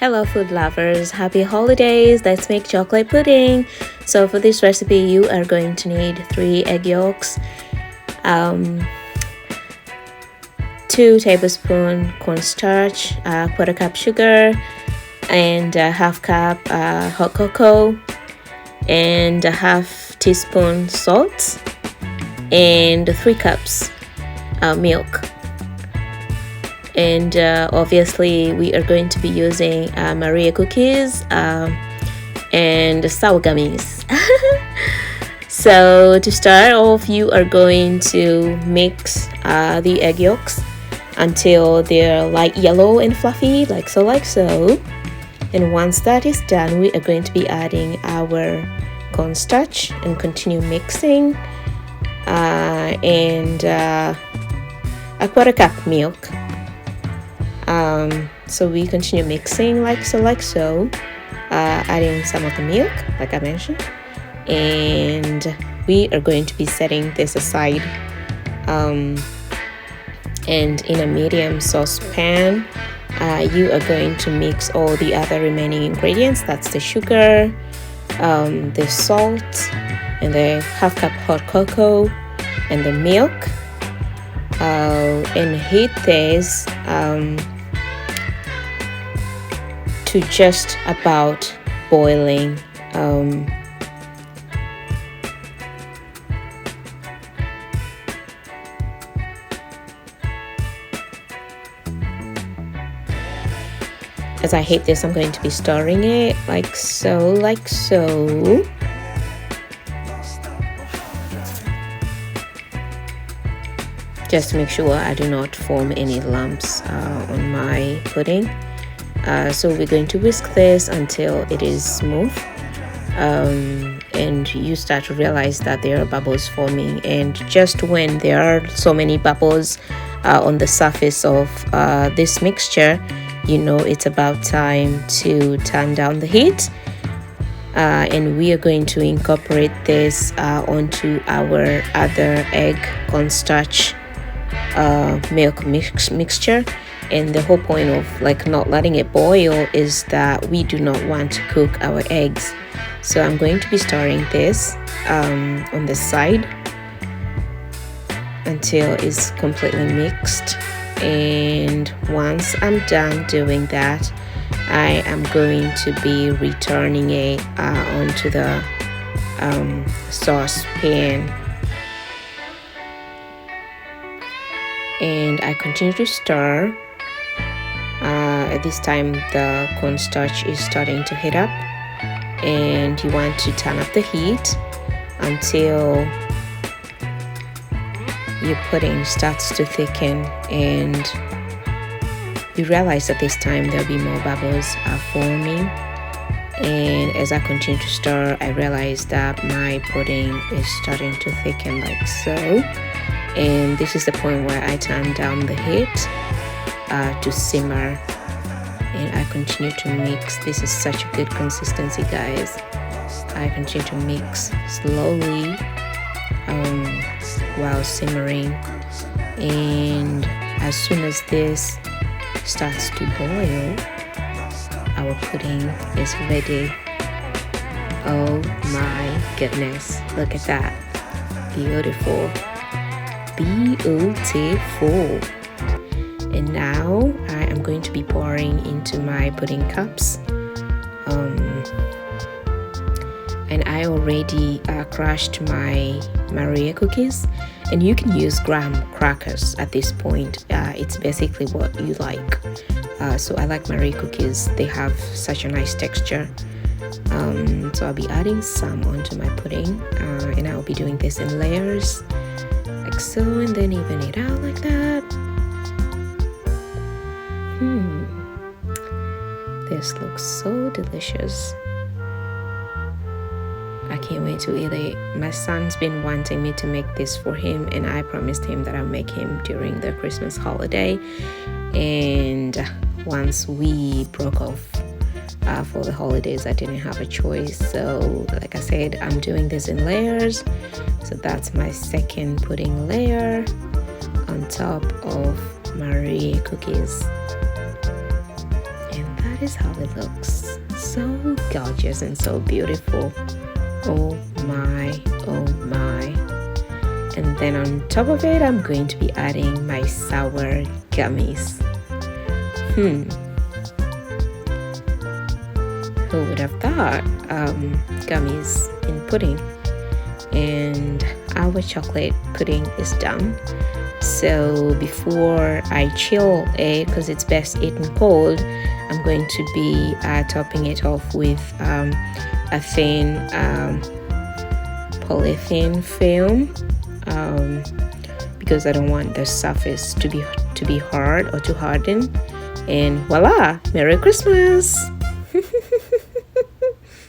Hello food lovers, happy holidays. Let's make chocolate pudding. So for this recipe you are going to need 3 egg yolks, 2 tablespoons cornstarch, 1/4 cup sugar, and a 1/2 cup hot cocoa, and a 1/2 teaspoon salt, and 3 cups milk. And obviously we are going to be using Maria cookies and sour gummies. So to start off, you are going to mix the egg yolks until they're light yellow and fluffy, like so. And once that is done, we are going to be adding our cornstarch and continue mixing, and a 1/4 cup milk. So we continue mixing like so, adding some of the milk like I mentioned, and we are going to be setting this aside, and in a medium saucepan you are going to mix all the other remaining ingredients. That's the sugar, the salt, and the 1/2 cup hot cocoa, and the milk, and heat this to just about boiling. As I heat this, I'm going to be stirring it like so. Just to make sure I do not form any lumps on my pudding. So we're going to whisk this until it is smooth, and you start to realize that there are bubbles forming, and just when there are so many bubbles on the surface of this mixture, you know it's about time to turn down the heat, and we are going to incorporate this onto our other egg cornstarch milk mixture. And the whole point of not letting it boil is that we do not want to cook our eggs. So I'm going to be stirring this on the side until it's completely mixed. And once I'm done doing that, I am going to be returning it onto the saucepan. And I continue to stir. At this time the cornstarch is starting to heat up, and you want to turn up the heat until your pudding starts to thicken, and you realize at this time there'll be more bubbles forming. And as I continue to stir, I realize that my pudding is starting to thicken like so, and this is the point where I turn down the heat to simmer, and I continue to mix. This is such a good consistency, guys. I continue to mix slowly while simmering, and as soon as this starts to boil, our pudding is ready. Oh my goodness, look at that. Beautiful. And now I am going to be pouring into my pudding cups, and I already crushed my Maria cookies, and you can use graham crackers at this point. It's basically what you like. So I like Maria cookies, they have such a nice texture. So I'll be adding some onto my pudding, and I'll be doing this in layers like so, and then even it out like that. This looks so delicious. I can't wait to eat it. My son's been wanting me to make this for him, and I promised him that I'll make him during the Christmas holiday. And once we broke off for the holidays, I didn't have a choice. So like I said, I'm doing this in layers. So that's my second pudding layer on top of Marie cookies. And that that is how it looks. So gorgeous and so beautiful. Oh my, oh my. And then on top of it, I'm going to be adding my sour gummies. Who would have thought? Gummies in pudding. And our chocolate pudding is done. So before I chill it, because it's best eaten cold, I'm going to be topping it off with a thin polythene film, because I don't want the surface to be hard or to harden. And voila, Merry Christmas!